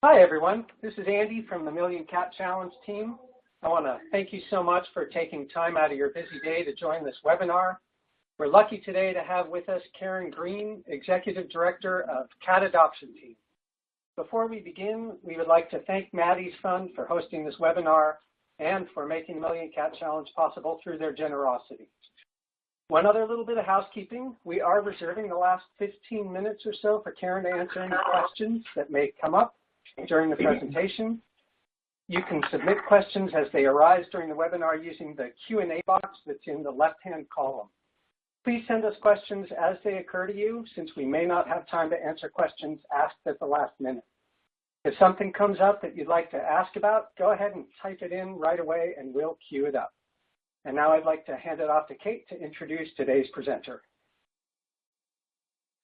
Hi, everyone. This is Andy from the Million Cat Challenge team. I want to thank you so much for taking time out of your busy day to join this webinar. We're lucky today to have with us Karen Green, Executive Director of Cat Adoption Team. Before we begin, we would like to thank Maddie's Fund for hosting this webinar and for making the Million Cat Challenge possible through their generosity. One other little bit of housekeeping. We are reserving the last 15 minutes or so for Karen to answer any questions that may come up during the presentation. You can submit questions as they arise during the webinar using the Q&A box that's in the left-hand column. Please send us questions as they occur to you, since we may not have time to answer questions asked at the last minute. If something comes up that you'd like to ask about, go ahead and type it in right away and we'll queue it up. And now I'd like to hand it off to Kate to introduce today's presenter.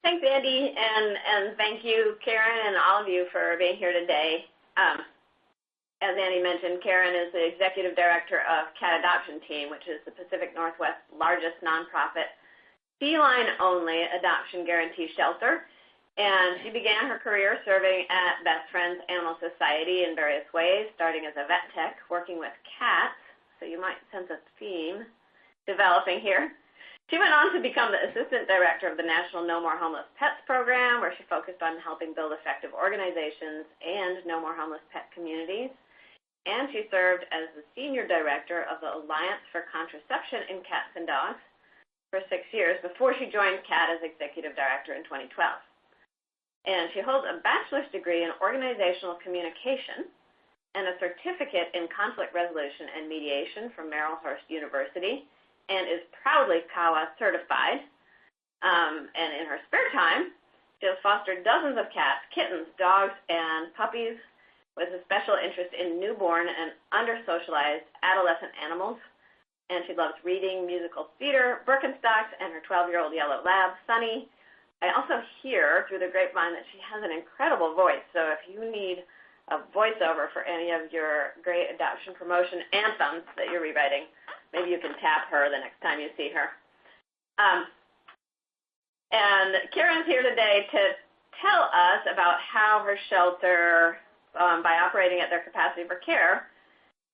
Thanks, Andy, and thank you, Karen, and all of you for being here today. As Andy mentioned, Karen is the Executive Director of Cat Adoption Team, which is the Pacific Northwest's largest nonprofit feline-only adoption guarantee shelter. And she began her career serving at Best Friends Animal Society in various ways, starting as a vet tech, working with cats. So you might sense a theme developing here. She went on to become the Assistant Director of the National No More Homeless Pets program, where she focused on helping build effective organizations and no more homeless pet communities. And she served as the Senior Director of the Alliance for Contraception in Cats and Dogs for 6 years before she joined CAT as Executive Director in 2012. And she holds a bachelor's degree in organizational communication and a certificate in conflict resolution and mediation from Marylhurst University, and is proudly CAWA certified. And in her spare time, she has fostered dozens of cats, kittens, dogs, and puppies with a special interest in newborn and under-socialized adolescent animals. And she loves reading, musical theater, Birkenstocks, and her 12-year-old yellow lab, Sunny. I also hear through the grapevine that she has an incredible voice, so if you need a voiceover for any of your great adoption promotion anthems that you're rewriting, maybe you can tap her the next time you see her. And Karen's here today to tell us about how her shelter, by operating at their capacity for care,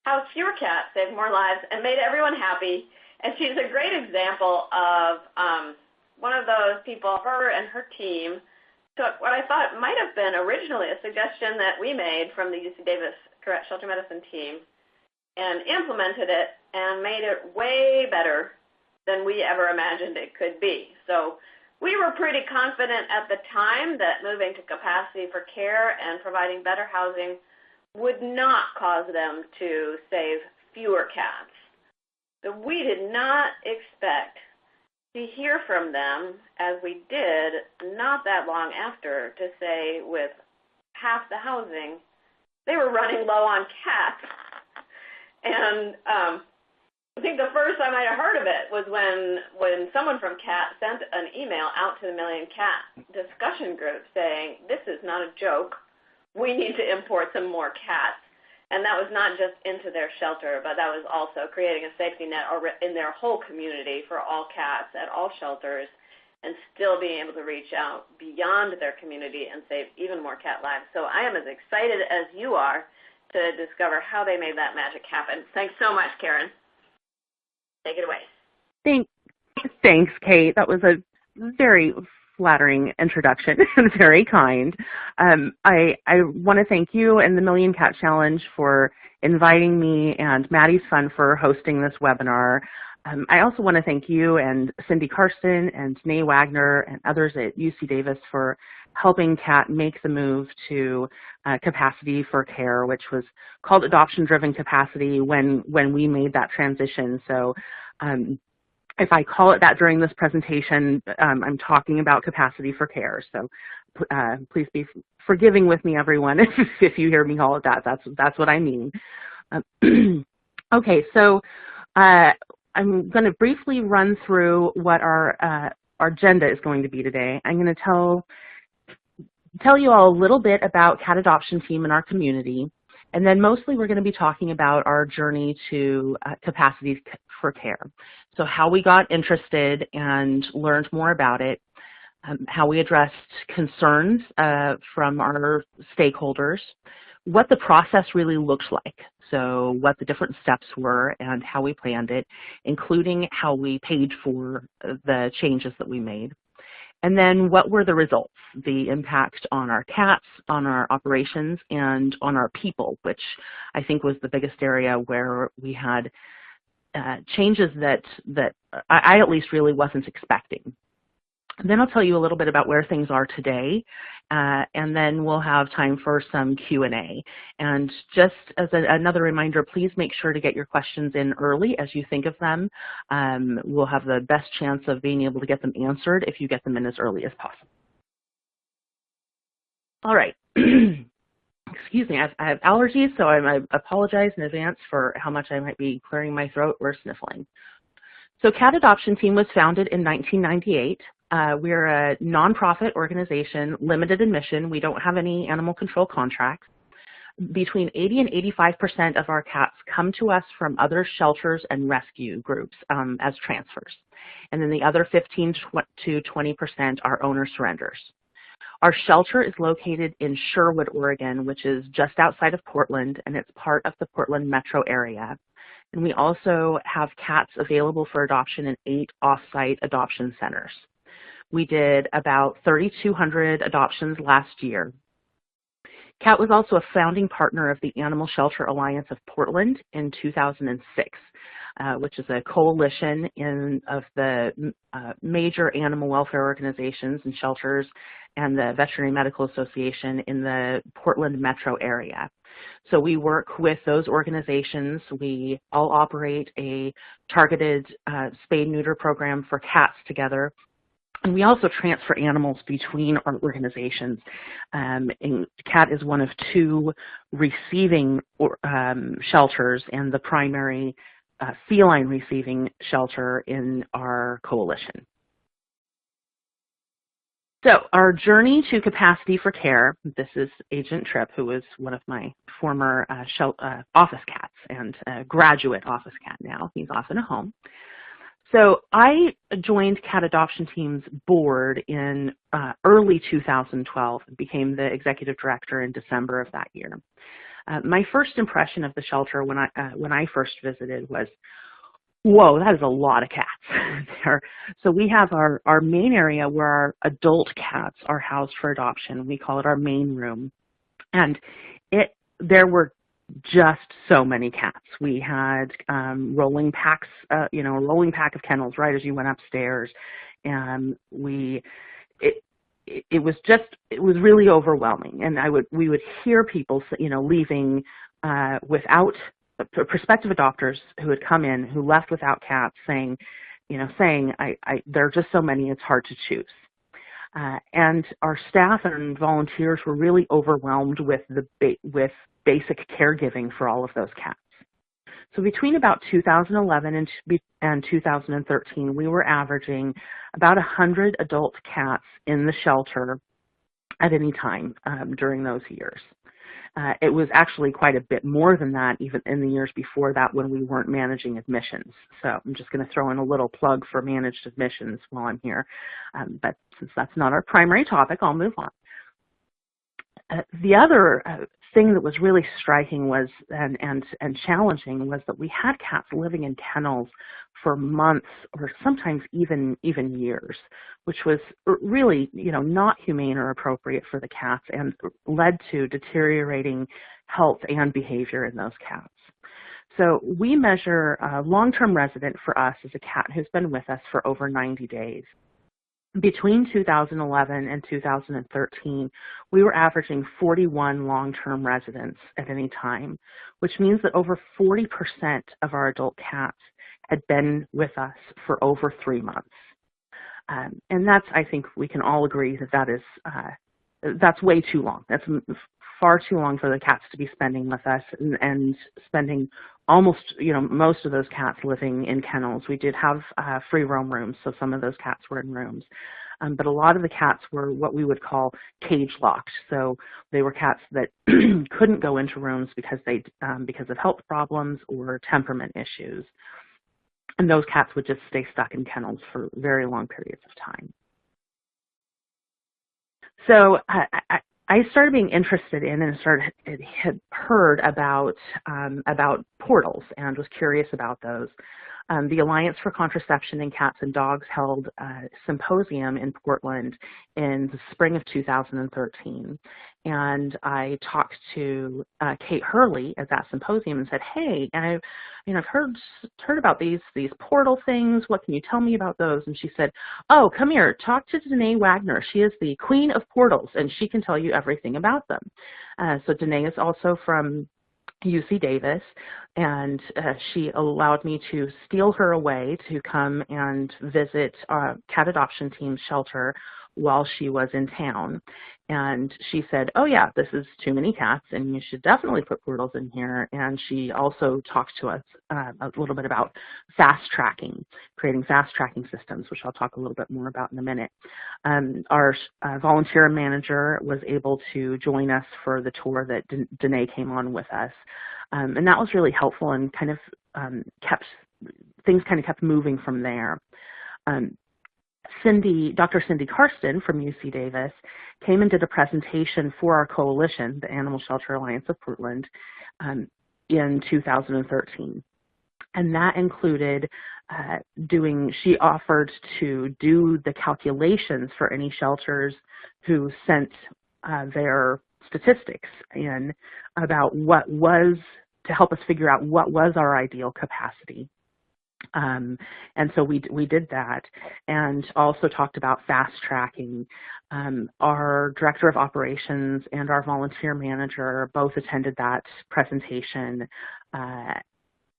how fewer cats saved more lives and made everyone happy. And she's a great example of one of those people, her and her team, took what I thought might have been originally a suggestion that we made from the UC Davis Correct Shelter Medicine team and implemented it and made it way better than we ever imagined it could be. So we were pretty confident at the time that moving to capacity for care and providing better housing would not cause them to save fewer cats. So we did not expect to hear from them, as we did not that long after, to say with half the housing, they were running low on cats. And I think the first I might have heard of it was when someone from CAT sent an email out to the Million Cat discussion group saying, this is not a joke, we need to import some more cats. And that was not just into their shelter, but that was also creating a safety net in their whole community for all cats at all shelters, and still being able to reach out beyond their community and save even more cat lives. So I am as excited as you are to discover how they made that magic happen. Thanks so much, Karen. Take it away. Thanks, Kate. That was a very flattering introduction and very kind. I want to thank you and the Million Cat Challenge for inviting me, and Maddie's Fund for hosting this webinar. I also want to thank you and Cindy Karsten and Nay Wagner and others at UC Davis for helping CAT make the move to capacity for care, which was called adoption-driven capacity when we made that transition. So if I call it that during this presentation, I'm talking about capacity for care. So please be forgiving with me, everyone, if you hear me call it that. That's what I mean. Okay, so I'm going to briefly run through what our agenda is going to be today. I'm going to tell you all a little bit about Cat Adoption Team in our community, and then mostly we're going to be talking about our journey to capacity for care. So how we got interested and learned more about it, how we addressed concerns from our stakeholders, what the process really looks like, so what the different steps were and how we planned it, including how we paid for the changes that we made. And then what were the results, the impact on our cats, on our operations, and on our people, which I think was the biggest area where we had changes that I at least really wasn't expecting. And then I'll tell you a little bit about where things are today, and then we'll have time for some Q&A. And just as another reminder, please make sure to get your questions in early as you think of them. We'll have the best chance of being able to get them answered if you get them in as early as possible. All right. Excuse me, I have allergies, so I apologize in advance for how much I might be clearing my throat or sniffling. So Cat Adoption Team was founded in 1998. We're a nonprofit organization, limited admission. We don't have any animal control contracts. Between 80 and 85% of our cats come to us from other shelters and rescue groups as transfers. And then the other 15 to 20% are owner surrenders. Our shelter is located in Sherwood, Oregon, which is just outside of Portland, and it's part of the Portland metro area. And we also have cats available for adoption in 8 off-site adoption centers. We did about 3,200 adoptions last year. CAT was also a founding partner of the Animal Shelter Alliance of Portland in 2006, which is a coalition of the major animal welfare organizations and shelters and the Veterinary Medical Association in the Portland metro area. So we work with those organizations. We all operate a targeted spay-neuter program for cats together. And we also transfer animals between our organizations. And CAT is one of 2 receiving shelters and the primary feline receiving shelter in our coalition. So our journey to capacity for care, this is Agent Tripp, who was one of my former office cats and graduate office cat now. He's off in a home. So I joined Cat Adoption Team's board in early 2012 and became the executive director in December of that year. My first impression of the shelter when I first visited was, whoa, that is a lot of cats there. So we have our main area where our adult cats are housed for adoption. We call it our main room. And there were just so many cats. We had rolling packs, a rolling pack of kennels right as you went upstairs, and it was really overwhelming. And we would hear people, leaving without prospective adopters who had come in who left without cats, saying there are just so many, it's hard to choose. And our staff and volunteers were really overwhelmed with basic caregiving for all of those cats. So between about 2011 and 2013, we were averaging about 100 adult cats in the shelter at any time during those years. It was actually quite a bit more than that even in the years before that when we weren't managing admissions. So I'm just going to throw in a little plug for managed admissions while I'm here. But since that's not our primary topic, I'll move on. The other thing that was really striking was and challenging was that we had cats living in kennels for months or sometimes even years, which was really not humane or appropriate for the cats and led to deteriorating health and behavior in those cats. So we measure a long-term resident for us as a cat who's been with us for over 90 days. Between 2011 and 2013, we were averaging 41 long-term residents at any time, which means that over 40% of our adult cats had been with us for over 3 months. And that's, I think we can all agree that's way too long. That's far too long for the cats to be spending with us and spending almost, most of those cats living in kennels. We did have free roam rooms, so some of those cats were in rooms. But a lot of the cats were what we would call cage locked. So they were cats that couldn't go into rooms because of health problems or temperament issues. And those cats would just stay stuck in kennels for very long periods of time. So I started being interested in and had heard about portals and was curious about those. The Alliance for Contraception in Cats and Dogs held a symposium in Portland in the spring of 2013. And I talked to Kate Hurley at that symposium and said, hey, I've heard about these portal things. What can you tell me about those? And she said, oh, come here, talk to Danae Wagner. She is the queen of portals, and she can tell you everything about them. So Danae is also from UC Davis, and she allowed me to steal her away to come and visit Cat Adoption Team's shelter while she was in town. And she said, oh yeah, this is too many cats and you should definitely put portals in here. And she also talked to us a little bit about fast tracking, creating fast tracking systems, which I'll talk a little bit more about in a minute. Our volunteer manager was able to join us for the tour that Danae came on with us. And that was really helpful and kind of things kept moving from there. Dr. Cindy Karsten from UC Davis came and did a presentation for our coalition, the Animal Shelter Alliance of Portland, in 2013. And that included she offered to do the calculations for any shelters who sent their statistics in about to help us figure out what was our ideal capacity. And so we did that, and also talked about fast tracking. Our director of operations and our volunteer manager both attended that presentation, and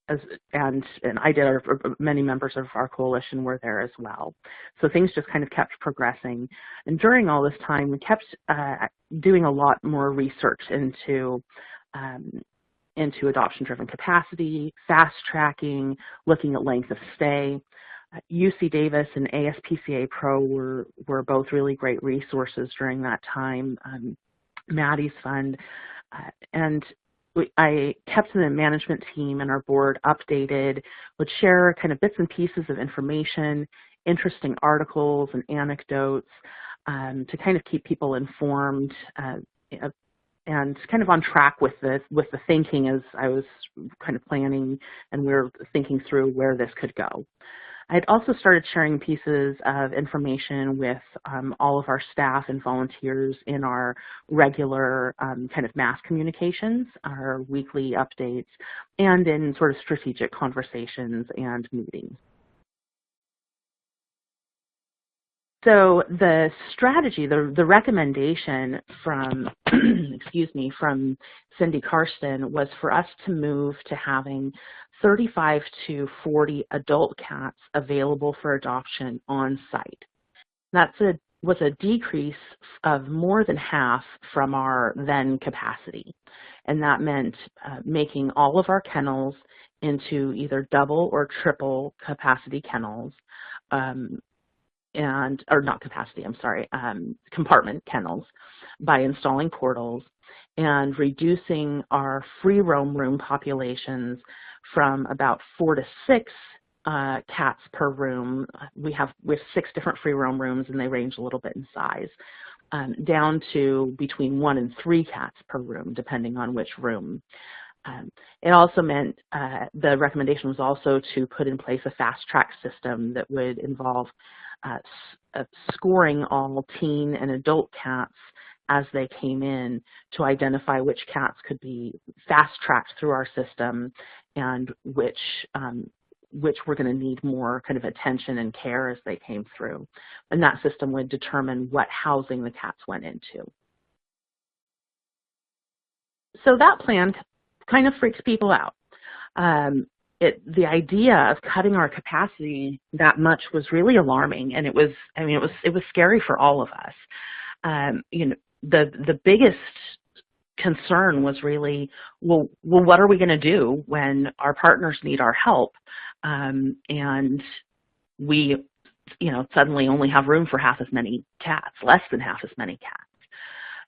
I did. Many members of our coalition were there as well. So things just kind of kept progressing. And during all this time, we kept doing a lot more research into adoption-driven capacity, fast tracking, looking at length of stay. UC Davis and ASPCA Pro were both really great resources during that time. Maddie's Fund, and I kept the management team and our board updated, would share kind of bits and pieces of information, interesting articles and anecdotes to kind of keep people informed and kind of on track with the thinking as I was kind of planning and we were thinking through where this could go. I'd also started sharing pieces of information with all of our staff and volunteers in our regular kind of mass communications, our weekly updates, and in sort of strategic conversations and meetings. So the strategy, the recommendation from, from Cindy Karsten was for us to move to having 35 to 40 adult cats available for adoption on site. That was a decrease of more than half from our then capacity. And that meant making all of our kennels into either double or triple capacity kennels. Compartment kennels by installing portals and reducing our free roam room populations from about 4 to 6 cats per room. We have 6 different free roam rooms and they range a little bit in size, down to between 1 and 3 cats per room, depending on which room. It also meant the recommendation was also to put in place a fast track system that would involve scoring all teen and adult cats as they came in to identify which cats could be fast-tracked through our system and which were going to need more kind of attention and care as they came through. And that system would determine what housing the cats went into. So that plan kind of freaks people out. The idea of cutting our capacity that much was really alarming, and it was scary for all of us. The biggest concern was really, well, what are we going to do when our partners need our help, and we, suddenly only have room for half as many cats, less than half as many cats,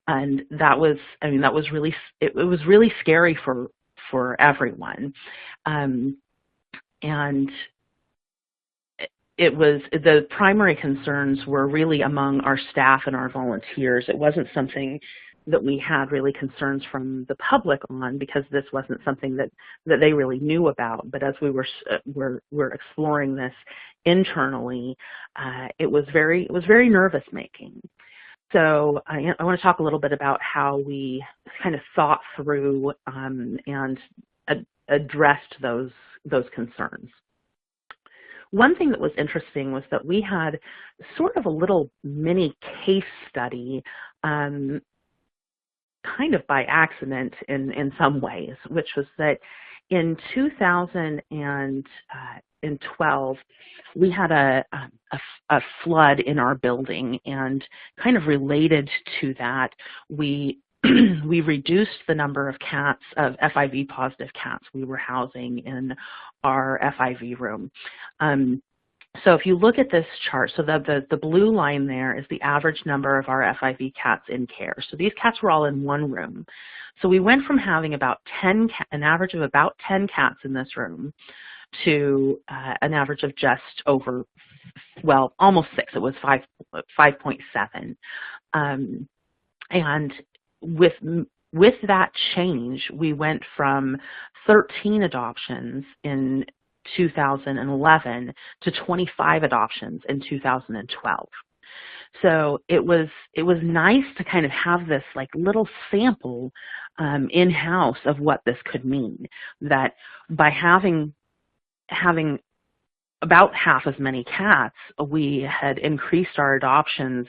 and that was really scary for everyone. And the primary concerns were really among our staff and our volunteers. It wasn't something that we had really concerns from the public on, because this wasn't something that they really knew about. But as we were exploring this internally, it was very nervous making. So I want to talk a little bit about how we kind of thought through and addressed those concerns. One thing that was interesting was that we had sort of a little mini case study, kind of by accident in some ways, which was that in 2012, we had a flood in our building, and kind of related to that, we we reduced the number of cats, of FIV positive cats we were housing in our FIV room. So if you look at this chart, so the blue line there is the average number of our FIV cats in care. So these cats were all in one room. So we went from having about an average of about 10 cats in this room to an average of just over, well, almost 6. It was 5.7. And with that change, we went from 13 adoptions in 2011 to 25 adoptions in 2012. So it was nice to kind of have this like little sample in-house of what this could mean, that by having about half as many cats, we had increased our adoptions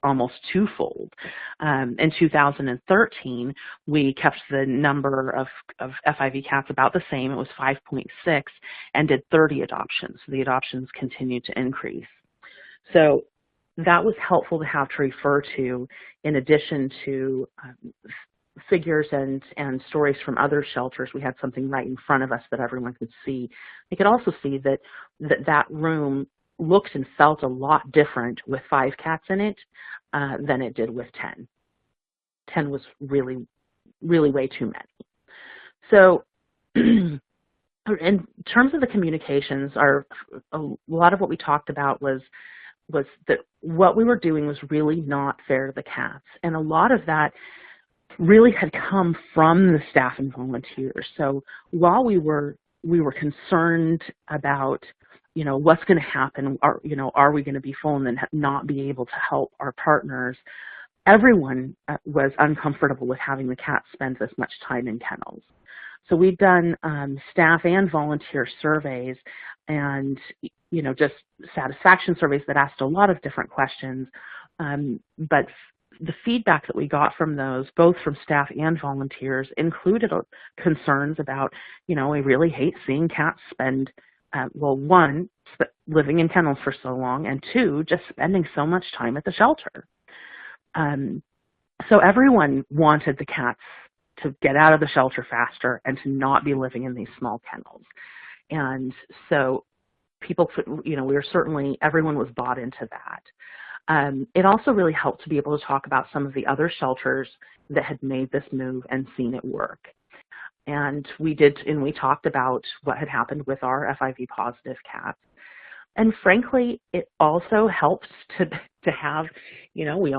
almost twofold. In 2013, we kept the number of FIV cats about the same. It was 5.6, and did 30 adoptions. So the adoptions continued to increase. So that was helpful to have to refer to, in addition to figures and stories from other shelters. We had something right in front of us that everyone could see. They could also see that room looked and felt a lot different with 5 cats in it than it did with 10. 10 was really, really way too many. So in terms of the communications, a lot of what we talked about was that what we were doing was really not fair to the cats. And a lot of that really had come from the staff and volunteers. So while we were concerned about, what's going to happen, are we going to be full and then not be able to help our partners, everyone was uncomfortable with having the cats spend this much time in kennels. So we've done staff and volunteer surveys, and just satisfaction surveys that asked a lot of different questions, but the feedback that we got from those, both from staff and volunteers, included concerns about, we really hate seeing cats spend, one, living in kennels for so long, and 2, just spending so much time at the shelter. So everyone wanted the cats to get out of the shelter faster and to not be living in these small kennels. And so people, everyone was bought into that. It also really helped to be able to talk about some of the other shelters that had made this move and seen it work. And we talked about what had happened with our FIV positive cats. And frankly, it also helps to have, we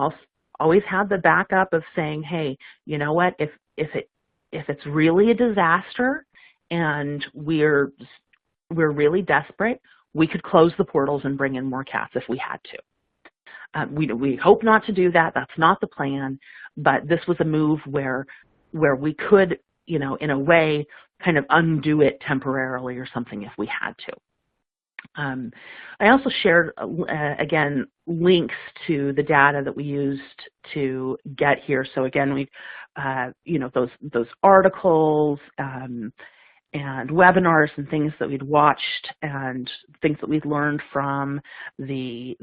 always had the backup of saying, hey, you know what, if it's really a disaster and we're really desperate, we could close the portals and bring in more cats if we had to. We hope not to do that. That's not the plan. But this was a move where we could, in a way, kind of undo it temporarily or something if we had to. I also shared, again, links to the data that we used to get here. So again, we, those articles and webinars and things that we'd watched and things that we'd learned from the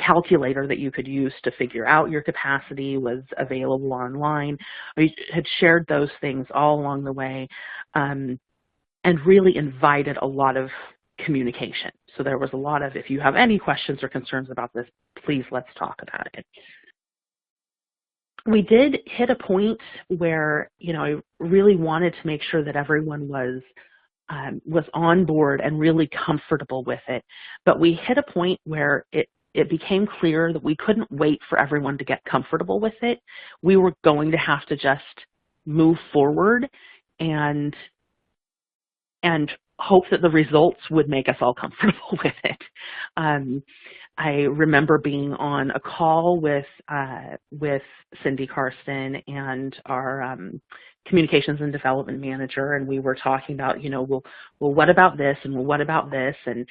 calculator that you could use to figure out your capacity was available online. We had shared those things all along the way, and really invited a lot of communication. So there was a lot of, if you have any questions or concerns about this, please let's talk about it. We did hit a point where, I really wanted to make sure that everyone was was on board and really comfortable with it. But we hit a point where it became clear that we couldn't wait for everyone to get comfortable with it. We were going to have to just move forward and hope that the results would make us all comfortable with it. I remember being on a call with Cindy Karsten and our communications and development manager, and we were talking about, well, what about this, and well, what about this, and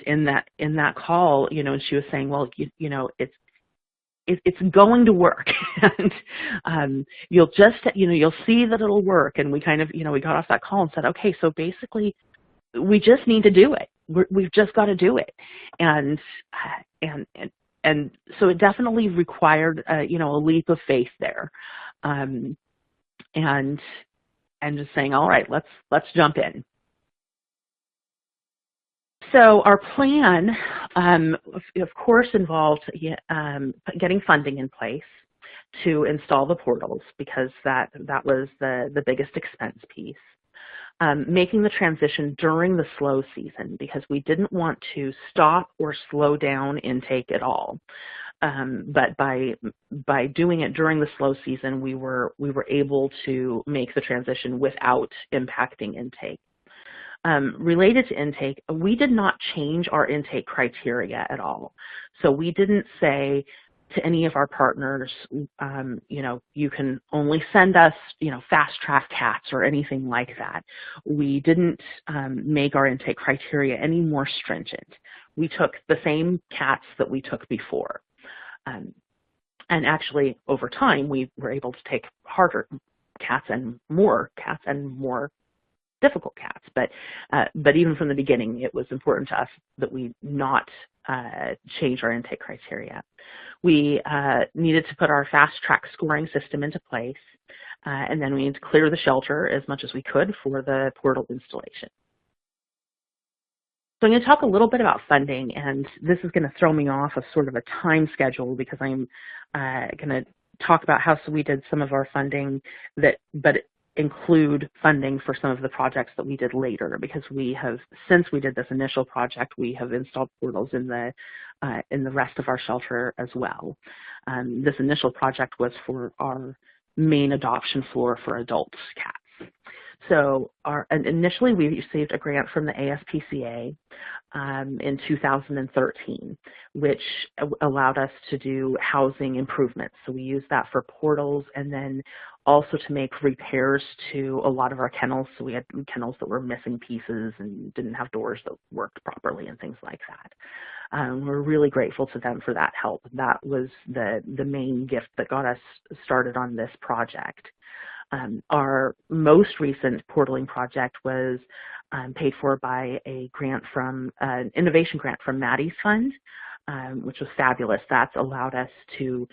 in that call, and she was saying, well, it's going to work, and you'll just, you'll see that it'll work. And we kind of, we got off that call and said, okay, so basically, we just need to do it. We've just got to do it, and so it definitely required, a leap of faith there, and just saying, all right, let's jump in. So our plan, of course, involved getting funding in place to install the portals, because that was the biggest expense piece. Making the transition during the slow season, because we didn't want to stop or slow down intake at all. But by doing it during the slow season, we were able to make the transition without impacting intake. Related to intake, we did not change our intake criteria at all. So we didn't say to any of our partners, you can only send us, fast track cats or anything like that. We didn't make our intake criteria any more stringent. We took the same cats that we took before. And actually, over time, we were able to take harder cats and more difficult cats. But even from the beginning, it was important to us that we not change our intake criteria. We needed to put our fast track scoring system into place, and then we needed to clear the shelter as much as we could for the portal installation. So I'm going to talk a little bit about funding, and this is going to throw me off of sort of a time schedule, because I'm going to talk about how we did some of our funding but include funding for some of the projects that we did later, because since we did this initial project, we have installed portals in the rest of our shelter as well. This initial project was for our main adoption floor for adult cats. So initially we received a grant from the ASPCA in 2013, which allowed us to do housing improvements. So we used that for portals, and then also to make repairs to a lot of our kennels. So we had kennels that were missing pieces and didn't have doors that worked properly and things like that. We're really grateful to them for that help. That was the main gift that got us started on this project. Our most recent portaling project was paid for by a grant from an innovation grant from Maddie's Fund, which was fabulous. That's allowed us to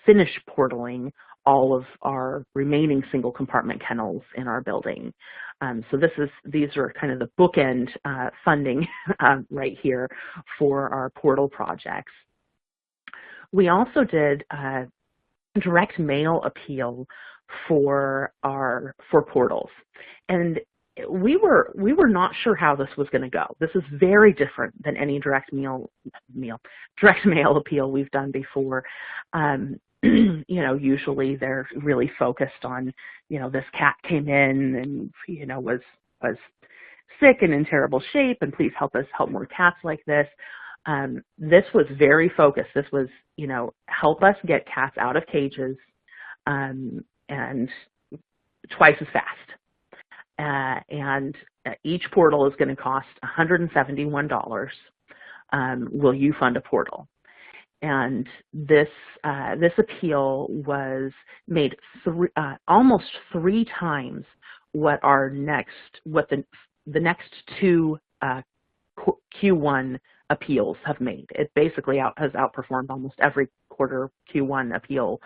finish portaling all of our remaining single compartment kennels in our building. So these are kind of the bookend funding right here for our portal projects. We also did direct mail appeal for portals, and we were not sure how this was going to go. This is very different than any direct mail appeal we've done before. Usually they're really focused on, this cat came in and was sick and in terrible shape, and please help us help more cats like this. This was very focused. This was, help us get cats out of cages and twice as fast. And each portal is going to cost $171. Will you fund a portal? And this appeal was made almost 3 times what the next 2 Q1 appeals have made. It basically has outperformed almost every quarter Q1 appeal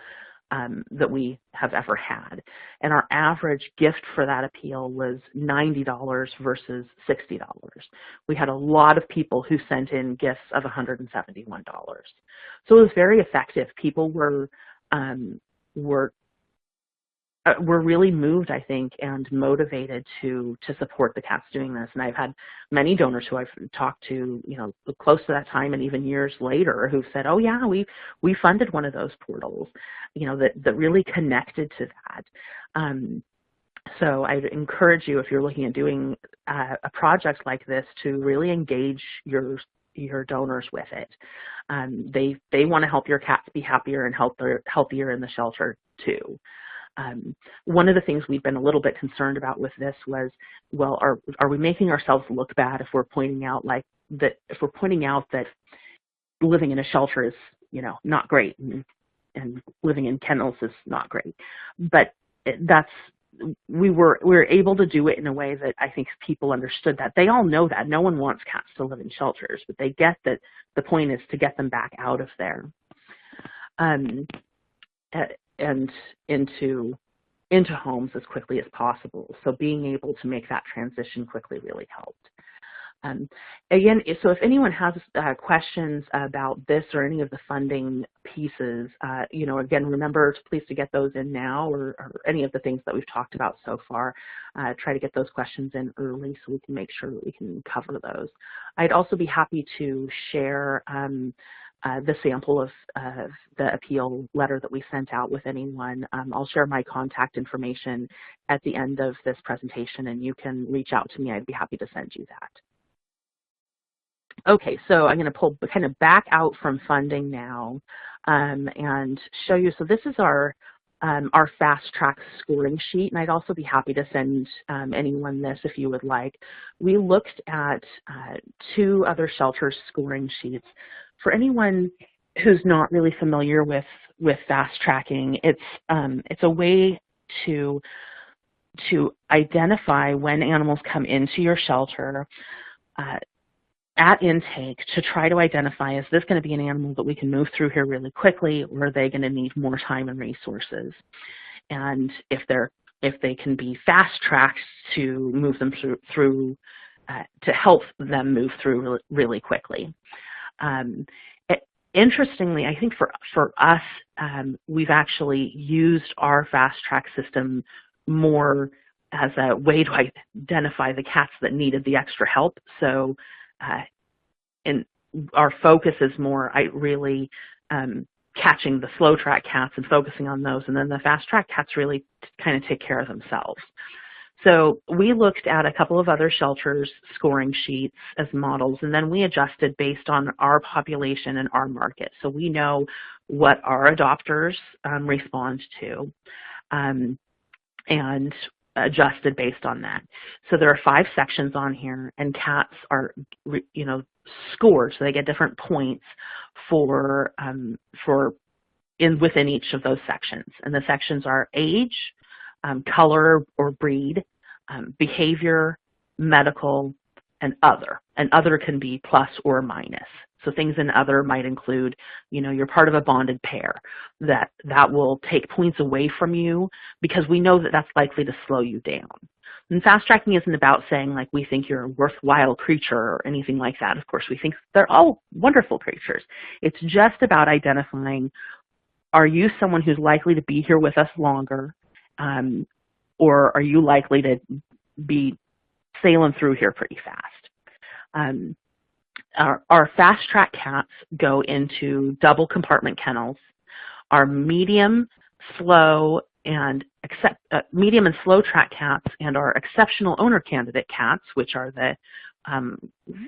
that we have ever had. And our average gift for that appeal was $90 versus $60. We had a lot of people who sent in gifts of $171. So it was very effective. People were we're really moved, I think, and motivated to support the cats doing this. And I've had many donors who I've talked to, close to that time and even years later, who've said, "Oh yeah, we funded one of those portals," that really connected to that. So I'd encourage you, if you're looking at doing a project like this, to really engage your donors with it. They want to help your cats be happier and healthier in the shelter too. One of the things we've been a little bit concerned about with this was, well, are we making ourselves look bad if we're pointing out that living in a shelter is not great, and living in kennels is not great? But we were able to do it in a way that I think people understood that. They all know that. No one wants cats to live in shelters, but they get that the point is to get them back out of there and into homes as quickly as possible. So being able to make that transition quickly really helped. Again, so if anyone has questions about this or any of the funding pieces, again, remember please to get those in now, or any of the things that we've talked about so far. Try to get those questions in early so we can make sure that we can cover those. I'd also be happy to share the sample of the appeal letter that we sent out with anyone. I'll share my contact information at the end of this presentation, and you can reach out to me. I'd be happy to send you that. Okay, so I'm going to kind of back out from funding now and show you. So this is our fast track scoring sheet, and I'd also be happy to send anyone this if you would like. We looked at 2 other shelters' scoring sheets. For anyone who's not really familiar with fast tracking, it's a way to identify when animals come into your shelter at intake, to try to identify, is this going to be an animal that we can move through here really quickly, or are they going to need more time and resources? And if they can be fast tracked, to move them through to help them move through really quickly. Interestingly, I think for us, we've actually used our fast track system more as a way to identify the cats that needed the extra help. So and our focus is more really catching the slow track cats and focusing on those, and then the fast track cats really kind of take care of themselves. So we looked at a couple of other shelters' scoring sheets as models, and then we adjusted based on our population and our market. So we know what our adopters respond to, and adjusted based on that. So there are 5 sections on here, and cats are, scored, so they get different points within each of those sections. And the sections are age, color or breed, behavior, medical, and other. And other can be plus or minus. So things in other might include, you're part of a bonded pair. That will take points away from you because we know that that's likely to slow you down. And fast tracking isn't about saying like we think you're a worthwhile creature or anything like that. Of course, we think they're all wonderful creatures. It's just about identifying, are you someone who's likely to be here with us longer, or are you likely to be sailing through here pretty fast? Our fast track cats go into double compartment kennels. Our medium, slow, and slow track cats and our exceptional owner candidate cats, which are the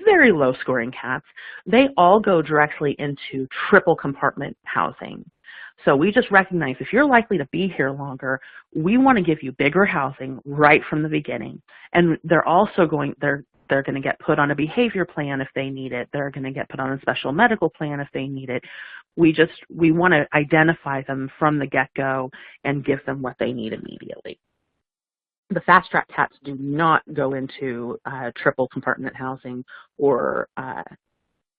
very low scoring cats, they all go directly into triple compartment housing. So we just recognize if you're likely to be here longer, we want to give you bigger housing right from the beginning. And they're also they're going to get put on a behavior plan if they need it. They're going to get put on a special medical plan if they need it. We want to identify them from the get-go and give them what they need immediately. The fast track cats do not go into triple compartment housing or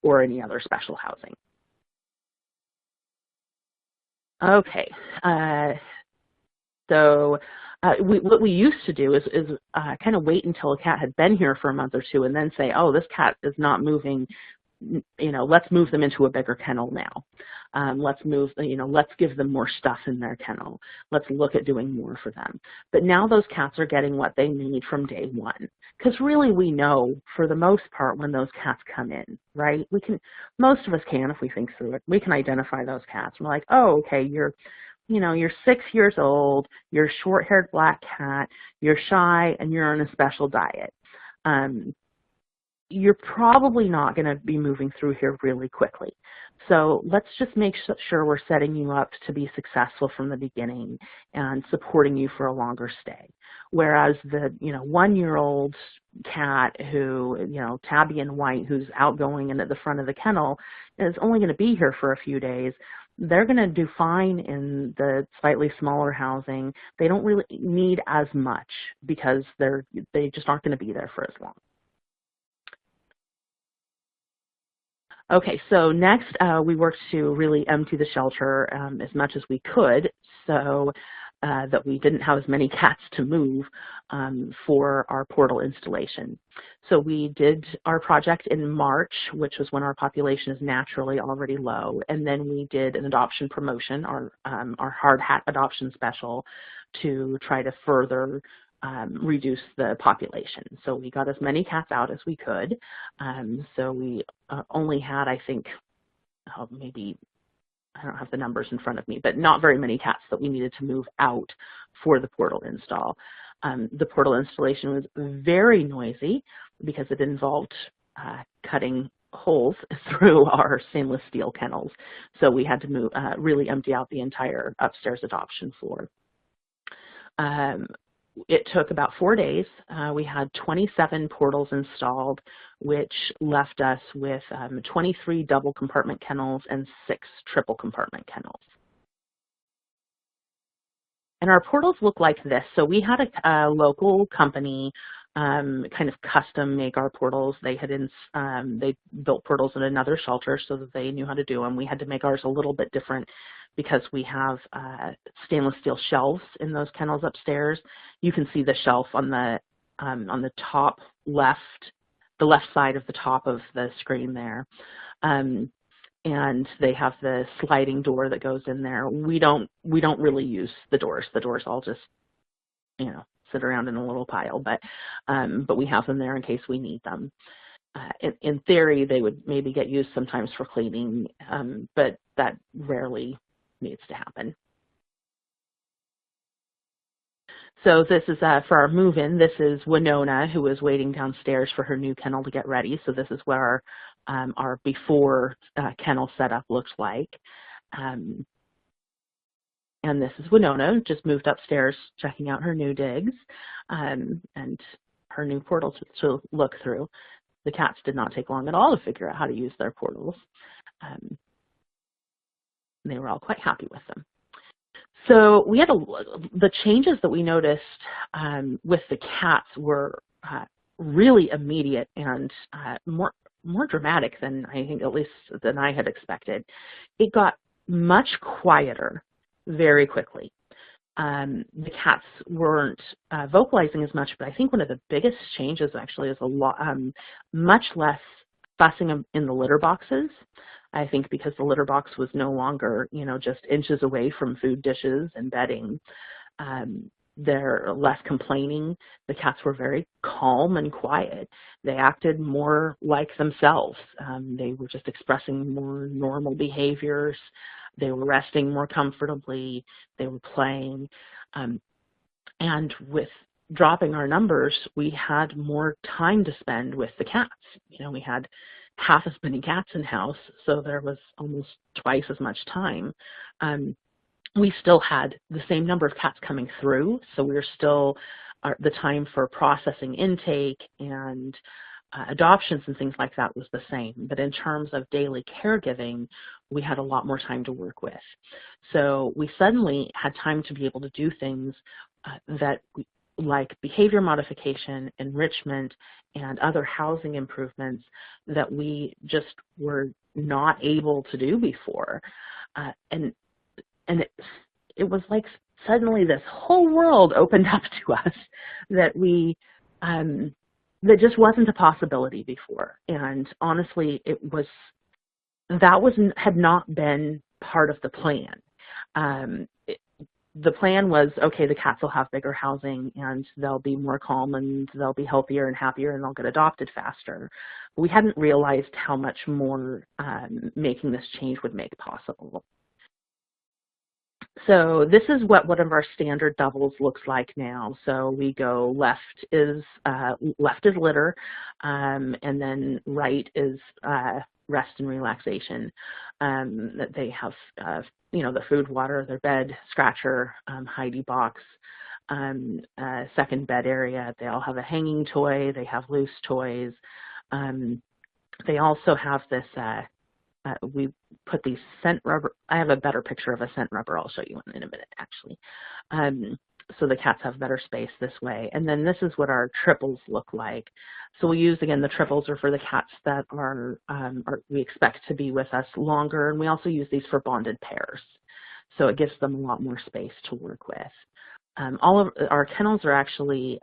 any other special housing. Okay, so what we used to do is kind of wait until a cat had been here for a month or 2 and then say, oh, this cat is not moving, let's move them into a bigger kennel now. Let's move, let's give them more stuff in their kennel. Let's look at doing more for them. But now those cats are getting what they need from day one. Because really we know, for the most part, when those cats come in, right? Most of us can, if we think through it, we can identify those cats. We're like, oh, okay, you're 6 years old, you're a short-haired black cat, you're shy, and you're on a special diet. You're probably not going to be moving through here really quickly. So let's just make sure we're setting you up to be successful from the beginning and supporting you for a longer stay. Whereas the 1-year-old cat who, tabby and white, who's outgoing and at the front of the kennel, is only going to be here for a few days. They're going to do fine in the slightly smaller housing. They don't really need as much because they just aren't going to be there for as long. Okay, so next we worked to really empty the shelter as much as we could so that we didn't have as many cats to move for our portal installation. So we did our project in March, which was when our population is naturally already low, and then we did an adoption promotion, our hard hat adoption special, to try to further reduce the population. So we got as many cats out as we could. So we only had, I think, maybe, I don't have the numbers in front of me, but not very many cats that we needed to move out for the portal install. The portal installation was very noisy because it involved cutting holes through our stainless steel kennels. So we had to really empty out the entire upstairs adoption floor. It took about 4 days. We had 27 portals installed, which left us with 23 double compartment kennels and 6 triple compartment kennels. And our portals look like this. So we had a local company kind of custom make our portals. They built portals in another shelter so that they knew how to do them. We had to make ours a little bit different because we have stainless steel shelves in those kennels upstairs. You can see the shelf on the top left, the left side of the top of the screen there. And they have the sliding door that goes in there. We don't really use the doors. The doors all just, sit around in a little pile, but we have them there in case we need them. In theory, they would maybe get used sometimes for cleaning, but that rarely needs to happen. So this is for our move-in. This is Winona, who is waiting downstairs for her new kennel to get ready. So this is what our before kennel setup looks like. And this is Winona, just moved upstairs, checking out her new digs and her new portals to look through. The cats did not take long at all to figure out how to use their portals. They were all quite happy with them. So we had the changes that we noticed with the cats were really immediate and more dramatic than I think, at least than I had expected. It got much quieter very quickly. The cats weren't vocalizing as much, but I think one of the biggest changes actually is much less fussing in the litter boxes. I think because the litter box was no longer, just inches away from food dishes and bedding. They're less complaining. The cats were very calm and quiet. They acted more like themselves. They were just expressing more normal behaviors. They were resting more comfortably. They were playing. And with dropping our numbers, we had more time to spend with the cats. We had half as many cats in house, so there was almost twice as much time. We still had the same number of cats coming through, so we were still, the time for processing intake and adoptions and things like that was the same. But in terms of daily caregiving, we had a lot more time to work with. So we suddenly had time to be able to do things like behavior modification, enrichment, and other housing improvements that we just were not able to do before. And it was like suddenly this whole world opened up to us that that just wasn't a possibility before. And honestly, had not been part of the plan. The plan was, okay, the cats will have bigger housing and they'll be more calm and they'll be healthier and happier and they'll get adopted faster. We hadn't realized how much more making this change would make possible. So this is what one of our standard doubles looks like now. So we go left is litter, and then right is rest and relaxation. That they have, the food, water, their bed, scratcher, Heidi box, second bed area. They all have a hanging toy. They have loose toys. They also have this. We put these scent rubber. I have a better picture of a scent rubber. I'll show you in a minute, actually. So the cats have better space this way. And then this is what our triples look like. So we use, again, the triples are for the cats that are we expect to be with us longer. And we also use these for bonded pairs. So it gives them a lot more space to work with. All of our kennels are actually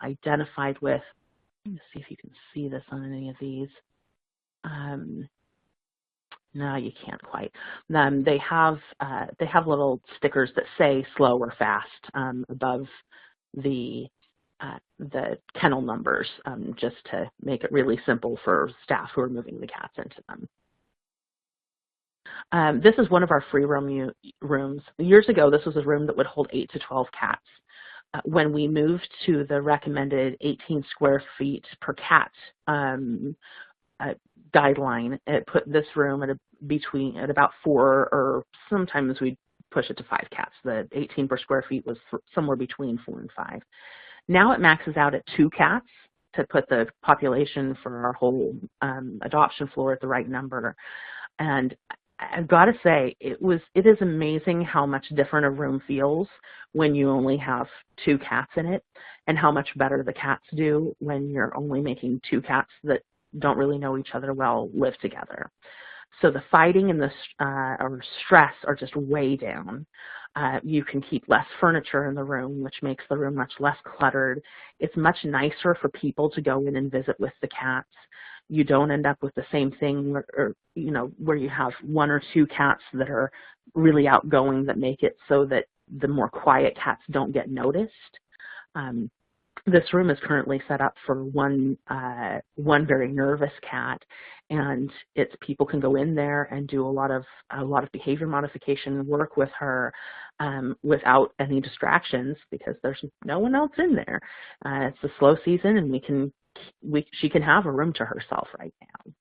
identified with, let me see if you can see this on any of these. No, you can't quite. They have little stickers that say slow or fast above the kennel numbers, just to make it really simple for staff who are moving the cats into them. This is one of our free roam rooms. Years ago, this was a room that would hold 8 to 12 cats. When we moved to the recommended 18 square feet per cat guideline, it put this room at about 4, or sometimes we'd push it to 5 cats. The 18 per square feet was somewhere between 4 and 5. Now it maxes out at 2 cats to put the population for our whole adoption floor at the right number. And I've got to say, it is amazing how much different a room feels when you only have 2 cats in it, and how much better the cats do when you're only making 2 cats that don't really know each other well live together. So the fighting and the or stress are just way down. You can keep less furniture in the room, which makes the room much less cluttered. It's much nicer for people to go in and visit with the cats. You don't end up with the same thing where you have 1 or 2 cats that are really outgoing that make it so that the more quiet cats don't get noticed. This room is currently set up for one very nervous cat, and people can go in there and do a lot of behavior modification work with her without any distractions, because there's no one else in there. It's a slow season, and she can have a room to herself right now.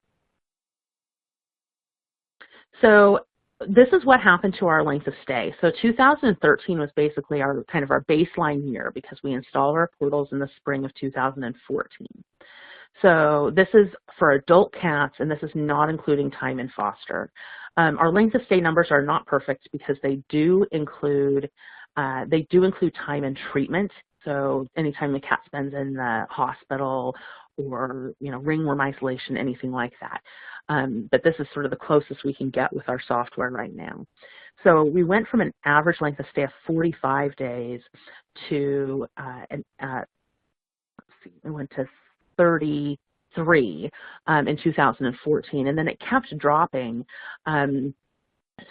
So this is what happened to our length of stay. So 2013 was basically our baseline year, because we installed our portals in the spring of 2014. So this is for adult cats, and this is not including time in foster. Our length of stay numbers are not perfect because they do include time in treatment. So anytime the cat spends in the hospital, or ringworm isolation, anything like that. But this is sort of the closest we can get with our software right now. So we went from an average length of stay of 45 days to we went to 33 in 2014, and then it kept dropping.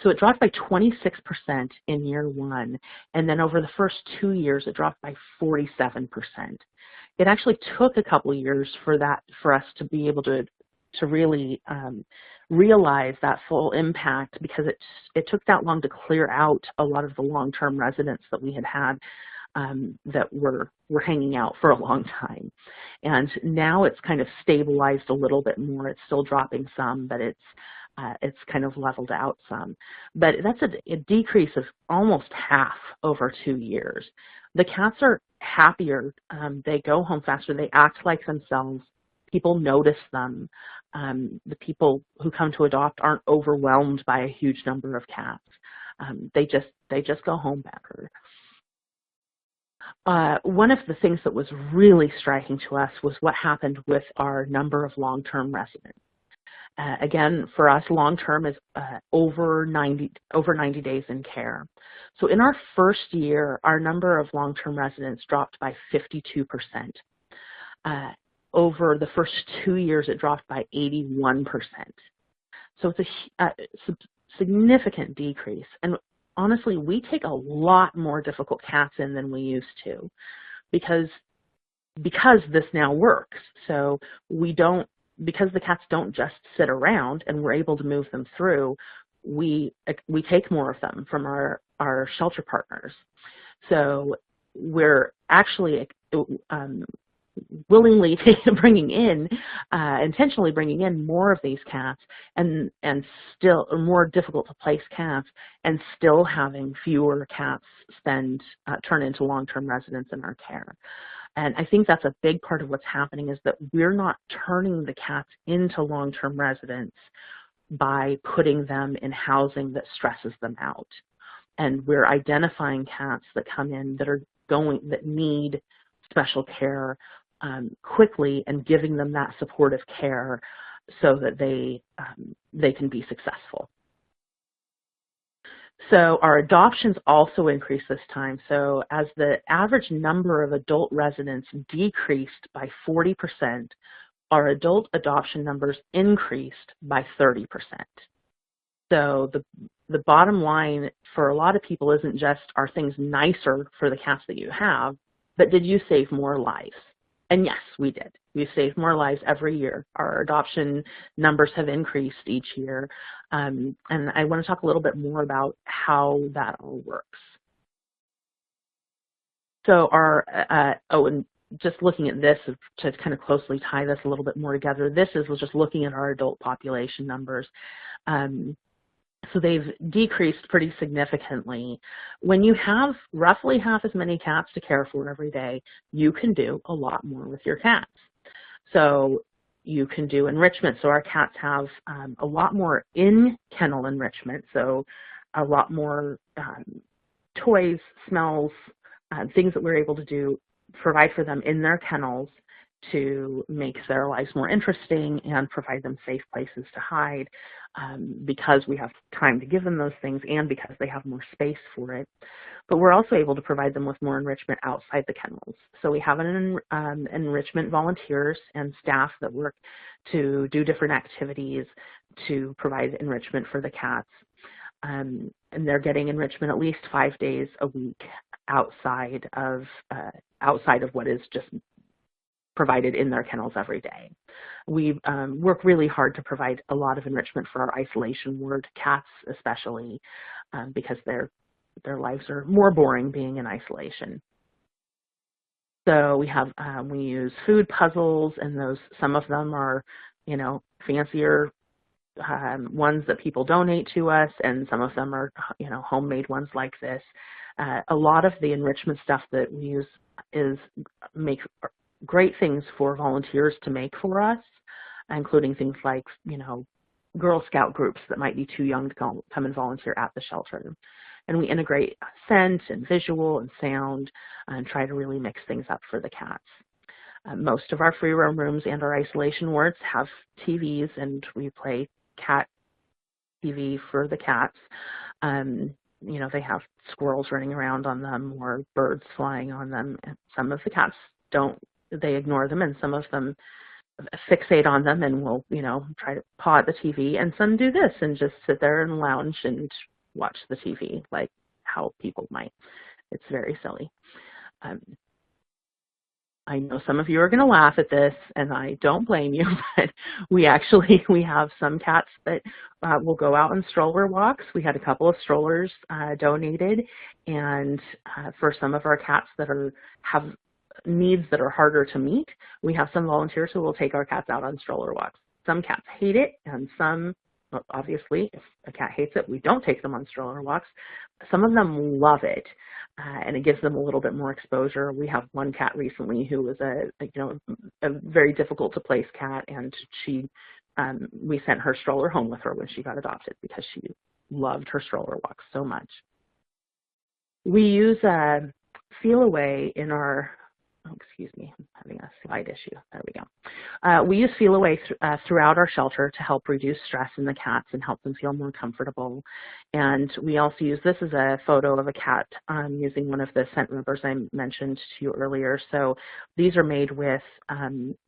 So it dropped by 26% in year 1, and then over the first 2 years it dropped by 47%. It actually took a couple of years for us to be able to really realize that full impact, because it took that long to clear out a lot of the long-term residents that we had that were hanging out for a long time. And now it's kind of stabilized a little bit more. It's still dropping some, but it's kind of leveled out some. But that's a decrease of almost half over 2 years. The cats are happier. They go home faster. They act like themselves. People notice them. The people who come to adopt aren't overwhelmed by a huge number of cats. They just go home better. One of the things that was really striking to us was what happened with our number of long-term residents. Again, for us, long-term is over 90 days in care. So in our first year, our number of long-term residents dropped by 52%. Over the first 2 years, it dropped by 81%. So it's a significant decrease. And honestly, we take a lot more difficult cats in than we used to because this now works. So because the cats don't just sit around and we're able to move them through, we take more of them from our shelter partners. So we're actually willingly intentionally bringing in more of these cats and still more difficult to place cats, and still having fewer cats turn into long-term residents in our care. And I think that's a big part of what's happening, is that we're not turning the cats into long-term residents by putting them in housing that stresses them out. And we're identifying cats that come in that need special care quickly, and giving them that supportive care so that they can be successful. So our adoptions also increased this time. So as the average number of adult residents decreased by 40%, our adult adoption numbers increased by 30%. So the bottom line for a lot of people isn't just, are things nicer for the cats that you have, but did you save more lives? And yes, we did. We saved more lives every year. Our adoption numbers have increased each year. And I want to talk a little bit more about how that all works. So and just looking at this to kind of closely tie this a little bit more together, we're just looking at our adult population numbers. So they've decreased pretty significantly. When you have roughly half as many cats to care for every day, you can do a lot more with your cats. So you can do enrichment. So our cats have a lot more in-kennel enrichment, so a lot more toys, smells, things that we're able to provide for them in their kennels to make their lives more interesting and provide them safe places to hide, because we have time to give them those things and because they have more space for it. But we're also able to provide them with more enrichment outside the kennels. So we have enrichment volunteers and staff that work to do different activities to provide enrichment for the cats. And they're getting enrichment at least 5 days a week outside of what is just provided in their kennels every day. We work really hard to provide a lot of enrichment for our isolation ward cats, especially because their lives are more boring being in isolation. So we use food puzzles, and some of them are, fancier ones that people donate to us, and some of them are, homemade ones like this. A lot of the enrichment stuff that we use makes great things for volunteers to make for us, including things like, Girl Scout groups that might be too young to come and volunteer at the shelter. And we integrate scent and visual and sound and try to really mix things up for the cats. Most of our free roam rooms and our isolation wards have TVs, and we play cat TV for the cats. They have squirrels running around on them or birds flying on them. And some of the cats they ignore them, and some of them fixate on them and will, try to paw at the TV. And some do this and just sit there and lounge and watch the TV like how people might. It's very silly. I know some of you are going to laugh at this, and I don't blame you, but we have some cats that will go out on stroller walks. We had a couple of strollers donated, and for some of our cats that have needs that are harder to meet, we have some volunteers who will take our cats out on stroller walks. Some cats hate it, and some, obviously, if a cat hates it, we don't take them on stroller walks. Some of them love it, and it gives them a little bit more exposure. We have one cat recently who was a very difficult to place cat, and we sent her stroller home with her when she got adopted because she loved her stroller walks so much. We use Feel Away in our excuse me, I'm having a slide issue. There we go. We use Feel Away throughout our shelter to help reduce stress in the cats and help them feel more comfortable. And we also use, this is a photo of a cat using one of the scent rubbers I mentioned to you earlier. So these are made with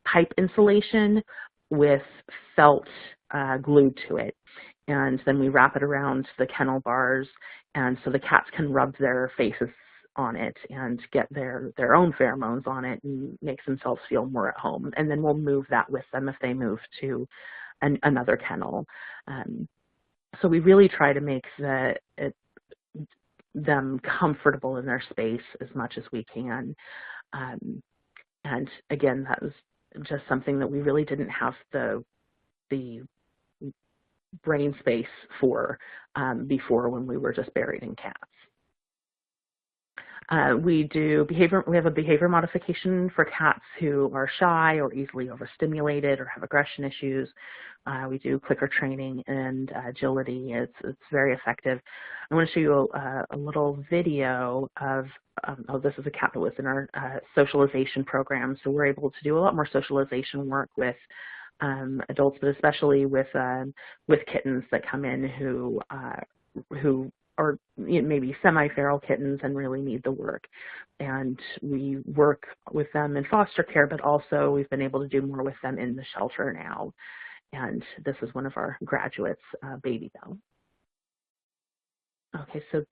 pipe insulation with felt glued to it. and then we wrap it around the kennel bars, and so the cats can rub their faces on it and get their own pheromones on it and make themselves feel more at home. And then we'll move that with them if they move to another kennel. So we really try to make them comfortable in their space as much as we can. And again, that was just something that we really didn't have the brain space for before, when we were just buried in cats. We have a behavior modification for cats who are shy or easily overstimulated or have aggression issues. We do clicker training and agility. It's very effective. I want to show you a little video of, this is a cat that was in our socialization program. So we're able to do a lot more socialization work with adults, but especially with kittens that come in who are maybe semi-feral kittens and really need the work. And we work with them in foster care, but also we've been able to do more with them in the shelter now. And this is one of our graduates, Baby Bell. Okay, so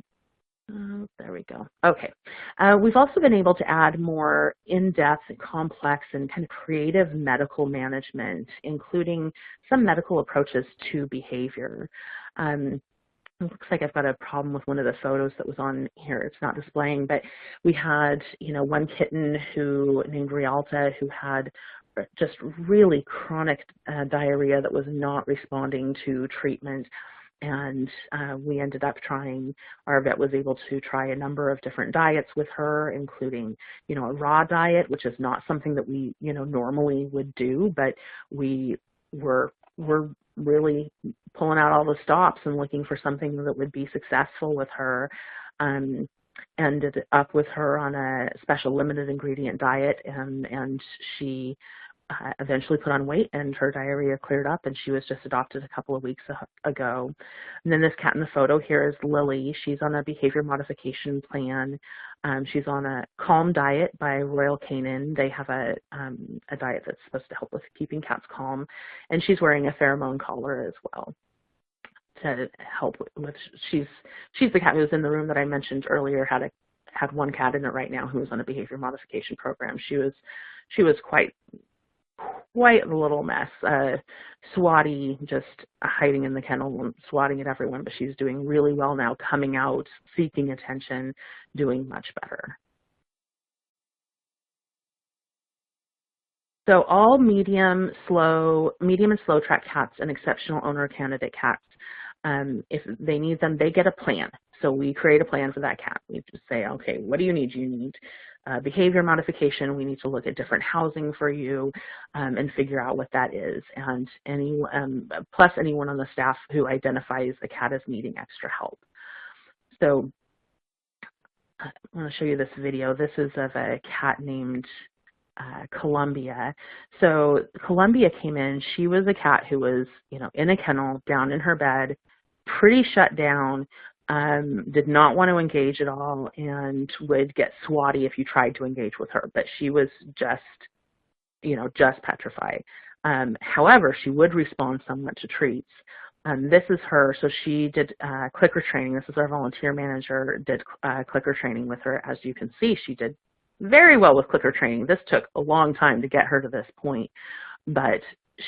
there we go. Okay, we've also been able to add more in-depth and complex and kind of creative medical management, including some medical approaches to behavior. It looks like I've got a problem with one of the photos that was on here. It's not displaying, but we had, one kitten named Rialta, who had just really chronic diarrhea that was not responding to treatment. And we ended up our vet was able to try a number of different diets with her, including, a raw diet, which is not something that we, normally would do, but we were really pulling out all the stops and looking for something that would be successful with her. Ended up with her on a special limited ingredient diet, and she eventually put on weight and her diarrhea cleared up, and she was just adopted a couple of weeks ago. And then this cat in the photo here is Lily. She's on a behavior modification plan. She's on a Calm diet by Royal Canin. They have a diet that's supposed to help with keeping cats calm, and she's wearing a pheromone collar as well to help with. She's the cat who was in the room that I mentioned earlier. Had one cat in it right now who was on a behavior modification program. She was quite a little mess. Swatty, just hiding in the kennel and swatting at everyone, but she's doing really well now, coming out, seeking attention, doing much better. So all medium and slow track cats and exceptional owner candidate cats, if they need them, they get a plan. So we create a plan for that cat. We just say, okay, what do you need? You need behavior modification. We need to look at different housing for you and figure out what that is. And plus anyone on the staff who identifies the cat as needing extra help. So I want to show you this video. This is of a cat named Columbia. So Columbia came in. She was a cat who was, in a kennel, down in her bed, pretty shut down. Did not want to engage at all and would get swatty if you tried to engage with her, but she was just petrified. However, she would respond somewhat to treats. This is her, so she did clicker training. This is our volunteer manager, did clicker training with her. As you can see, she did very well with clicker training. This took a long time to get her to this point, but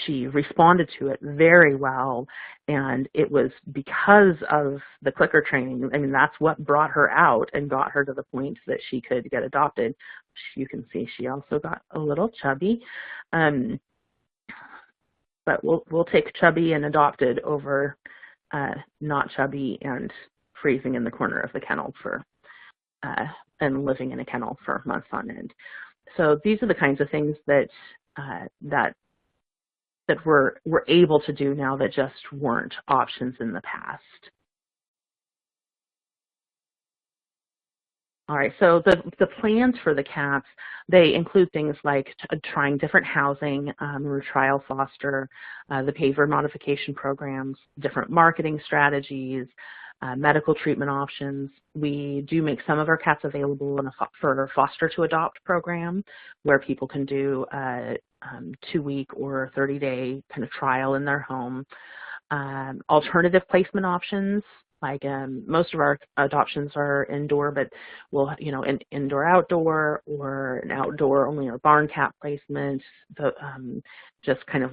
she responded to it very well, and it was because of the clicker training. I mean, that's what brought her out and got her to the point that she could get adopted. You can see she also got a little chubby, but we'll take chubby and adopted over not chubby and freezing in the corner of the kennel and living in a kennel for months on end. So these are the kinds of things that we're able to do now that just weren't options in the past. All right, so the plans for the cats, they include things like trying different housing, trial foster, the behavior modification programs, different marketing strategies, medical treatment options. We do make some of our cats available for a foster to adopt program where people can do a 2-week or 30-day kind of trial in their home. alternative placement options. Like most of our adoptions are indoor, but we'll, an indoor-outdoor or an outdoor-only or barn cat placement. Just kind of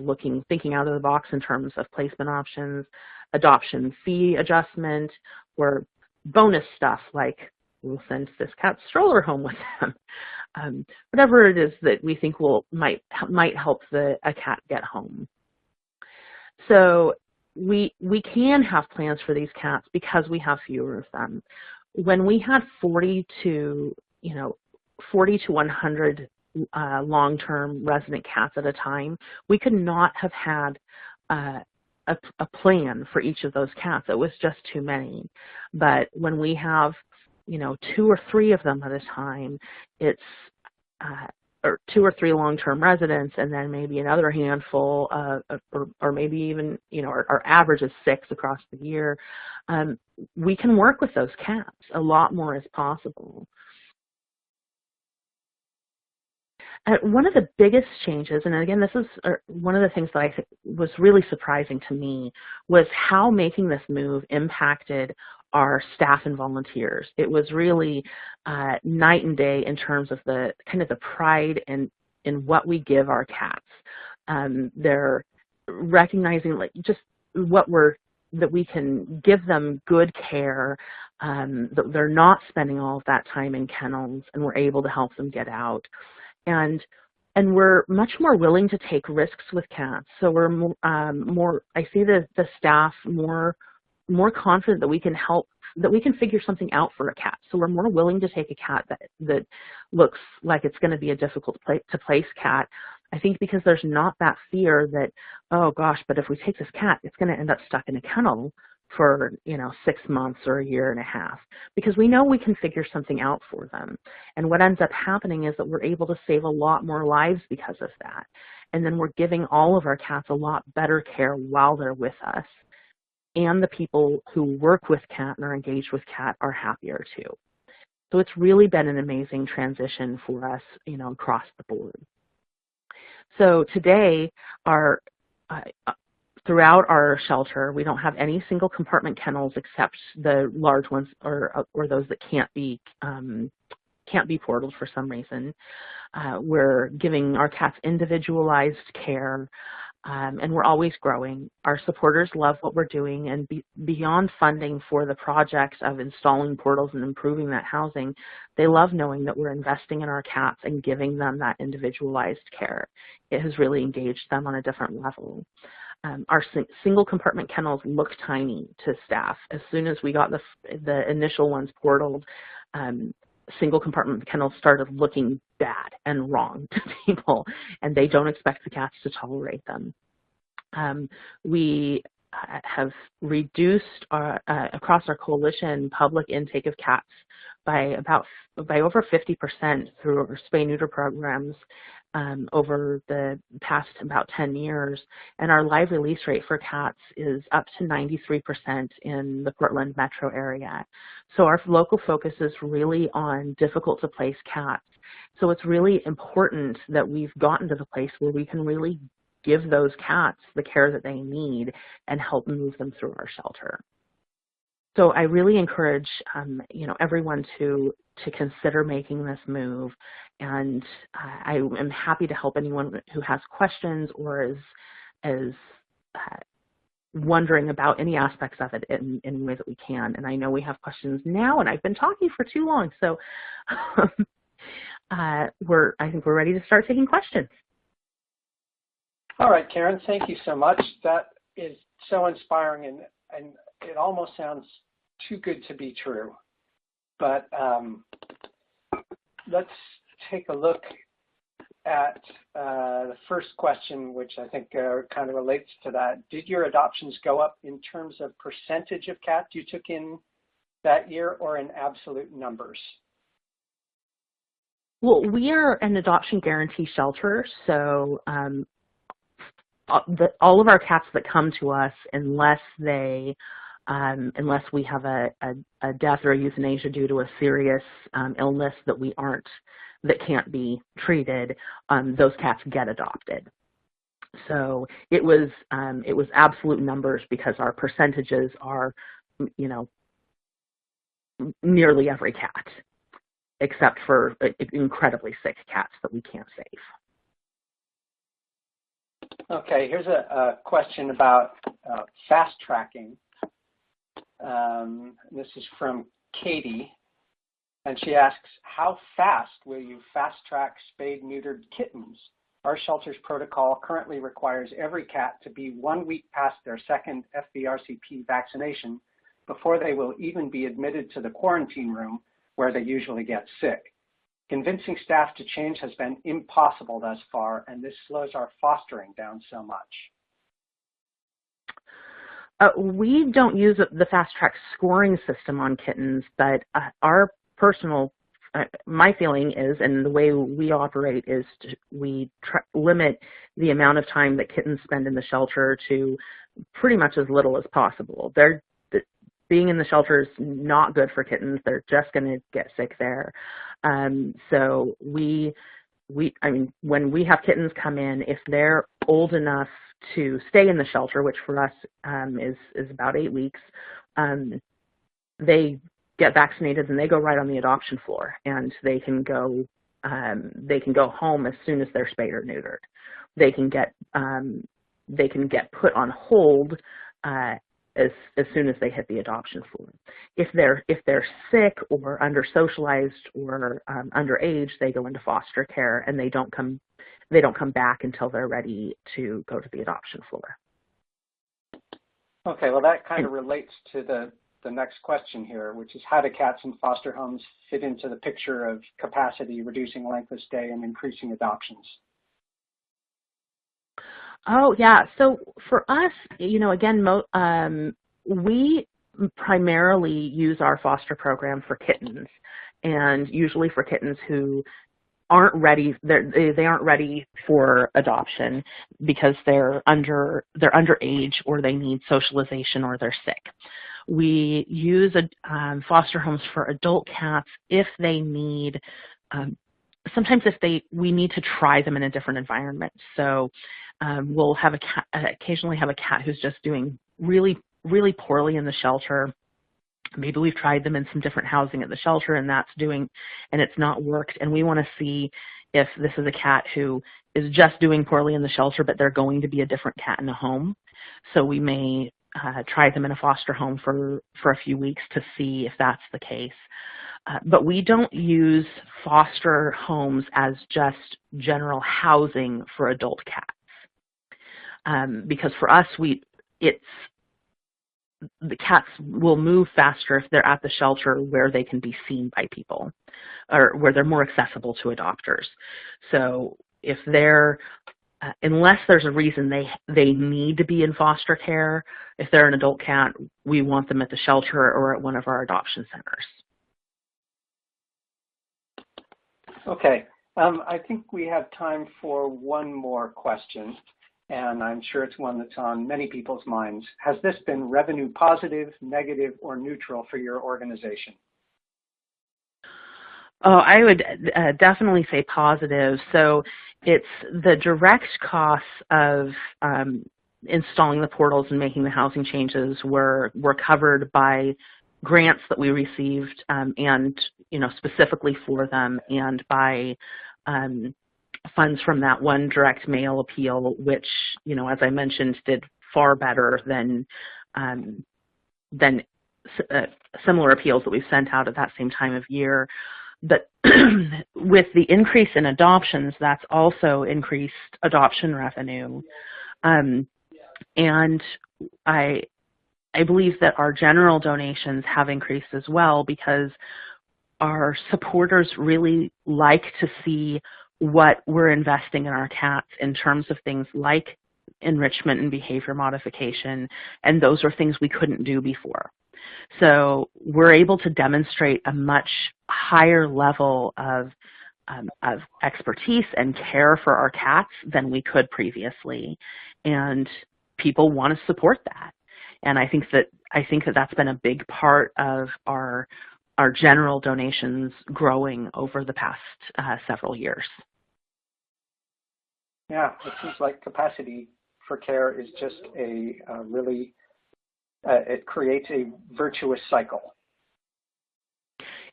thinking out of the box in terms of placement options, adoption fee adjustment, or bonus stuff like we'll send this cat's stroller home with them. Whatever it is that we think might help a cat get home. So we can have plans for these cats because we have fewer of them. When we had 40 to 100 long-term resident cats at a time, we could not have had a plan for each of those cats. It was just too many. But when we have 2 or 3 of them at a time, it's or 2 or 3 long-term residents, and then maybe another handful, or maybe even, our average is 6 across the year. We can work with those cats. A lot more is possible. One of the biggest changes, and again, this is one of the things that I think was really surprising to me, was how making this move impacted our staff and volunteers. It was really night and day in terms of the kind of the pride in what we give our cats. They're recognizing just that we can give them good care, that they're not spending all of that time in kennels, and we're able to help them get out. And we're much more willing to take risks with cats. So we're more, I see the staff more confident that we can help, that we can figure something out for a cat. So we're more willing to take a cat that looks like it's going to be a difficult to place cat. I think because there's not that fear that, oh gosh, but if we take this cat, it's going to end up stuck in a kennel for 6 months or a year and a half, because we know we can figure something out for them. And what ends up happening is that we're able to save a lot more lives because of that. And then we're giving all of our cats a lot better care while they're with us. And the people who work with cat and are engaged with cat are happier too. So it's really been an amazing transition for us, across the board. So today, throughout our shelter, we don't have any single compartment kennels except the large ones or those that can't be portaled for some reason. We're giving our cats individualized care, and we're always growing. Our supporters love what we're doing, and beyond funding for the projects of installing portals and improving that housing, they love knowing that we're investing in our cats and giving them that individualized care. It has really engaged them on a different level. Our single compartment kennels look tiny to staff. As soon as we got the initial ones portaled, single compartment kennels started looking bad and wrong to people, and they don't expect the cats to tolerate them. We have reduced across our coalition public intake of cats by over 50% through our spay-neuter programs over the past about 10 years, and our live release rate for cats is up to 93% in the Portland metro area. So our local focus is really on difficult to place cats. So it's really important that we've gotten to the place where we can really give those cats the care that they need and help move them through our shelter. So I really encourage everyone to consider making this move, and I am happy to help anyone who has questions or is wondering about any aspects of it in any way that we can. And I know we have questions now, and I've been talking for too long, so I think we're ready to start taking questions. All right, Karen, thank you so much. That is so inspiring, and it almost sounds too good to be true. But let's take a look at the first question, which I think kind of relates to that. Did your adoptions go up in terms of percentage of cats you took in that year, or in absolute numbers? Well, we are an adoption guarantee shelter, so all of our cats that come to us, unless we have a death or a euthanasia due to a serious illness that can't be treated, those cats get adopted. So it was absolute numbers because our percentages are, you know, nearly every cat, except for incredibly sick cats that we can't save. Okay, here's a question about fast tracking. This is from Katie, and she asks, how fast will you fast track spayed neutered kittens? Our shelter's protocol currently requires every cat to be 1 week past their second FVRCP vaccination before they will even be admitted to the quarantine room where they usually get sick. Convincing staff to change has been impossible thus far, and this slows our fostering down so much. We don't use the fast track scoring system on kittens, but our personal, my feeling is, and the way we operate is we limit the amount of time that kittens spend in the shelter to pretty much as little as possible. Being in the shelter is not good for kittens. They're just going to get sick there. So I mean, when we have kittens come in, if they're old enough to stay in the shelter, which for us is about 8 weeks, they get vaccinated and they go right on the adoption floor, and they can go home as soon as they're spayed or neutered. They can get put on hold as soon as they hit the adoption floor. If they're sick or under socialized or underage, they go into foster care, and they don't come back until they're ready to go to the adoption floor. Okay, well that kind of relates to the next question here, which is how do cats in foster homes fit into the picture of capacity, reducing length of stay, and increasing adoptions? Oh, yeah. So for us, you know, again, we primarily use our foster program for kittens, and usually for kittens who aren't ready. They aren't ready for adoption because they're underage, or they need socialization, or they're sick. We use foster homes for adult cats if they need. Sometimes we need to try them in a different environment. So we'll have occasionally have a cat who's just doing really, really poorly in the shelter. Maybe we've tried them in some different housing at the shelter, and it's not worked. And we want to see if this is a cat who is just doing poorly in the shelter, but they're going to be a different cat in a home. So we may try them in a foster home for a few weeks to see if that's the case. But we don't use foster homes as just general housing for adult cats. Because for us, the cats will move faster if they're at the shelter where they can be seen by people, or where they're more accessible to adopters. So if unless there's a reason they need to be in foster care, if they're an adult cat, we want them at the shelter or at one of our adoption centers. Okay, I think we have time for one more question, and I'm sure it's one that's on many people's minds. Has this been revenue positive, negative, or neutral for your organization? Oh, I would definitely say positive. So it's the direct costs of installing the portals and making the housing changes were covered by grants that we received, and specifically for them, and by funds from that one direct mail appeal, which, as I mentioned, did far better than similar appeals that we've sent out at that same time of year. But with the increase in adoptions, that's also increased adoption revenue. And I believe that our general donations have increased as well, because our supporters really like to see what we're investing in our cats in terms of things like enrichment and behavior modification, and those are things we couldn't do before. So we're able to demonstrate a much higher level of expertise and care for our cats than we could previously, and people want to support that. And I think that that's been a big part of our general donations growing over the past several years. Yeah, it seems like capacity for care is just a really, it creates a virtuous cycle.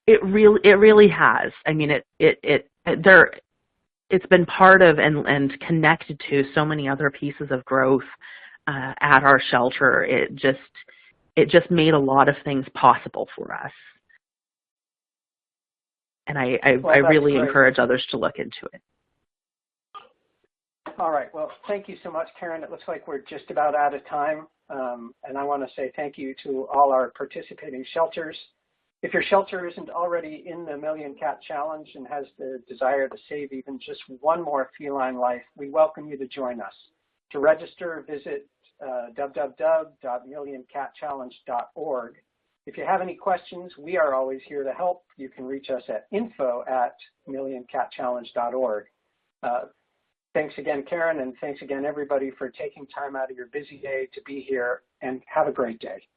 It really has. I mean, it's been part of and connected to so many other pieces of growth at our shelter. It just made a lot of things possible for us. And I really encourage others to look into it. All right. Well, thank you so much, Karen. It looks like we're just about out of time. And I want to say thank you to all our participating shelters. If your shelter isn't already in the Million Cat Challenge and has the desire to save even just one more feline life, we welcome you to join us. To register, visit www.millioncatchallenge.org. If you have any questions, we are always here to help. You can reach us at info@millioncatchallenge.org. Thanks again, Karen, and thanks again, everybody, for taking time out of your busy day to be here, and have a great day.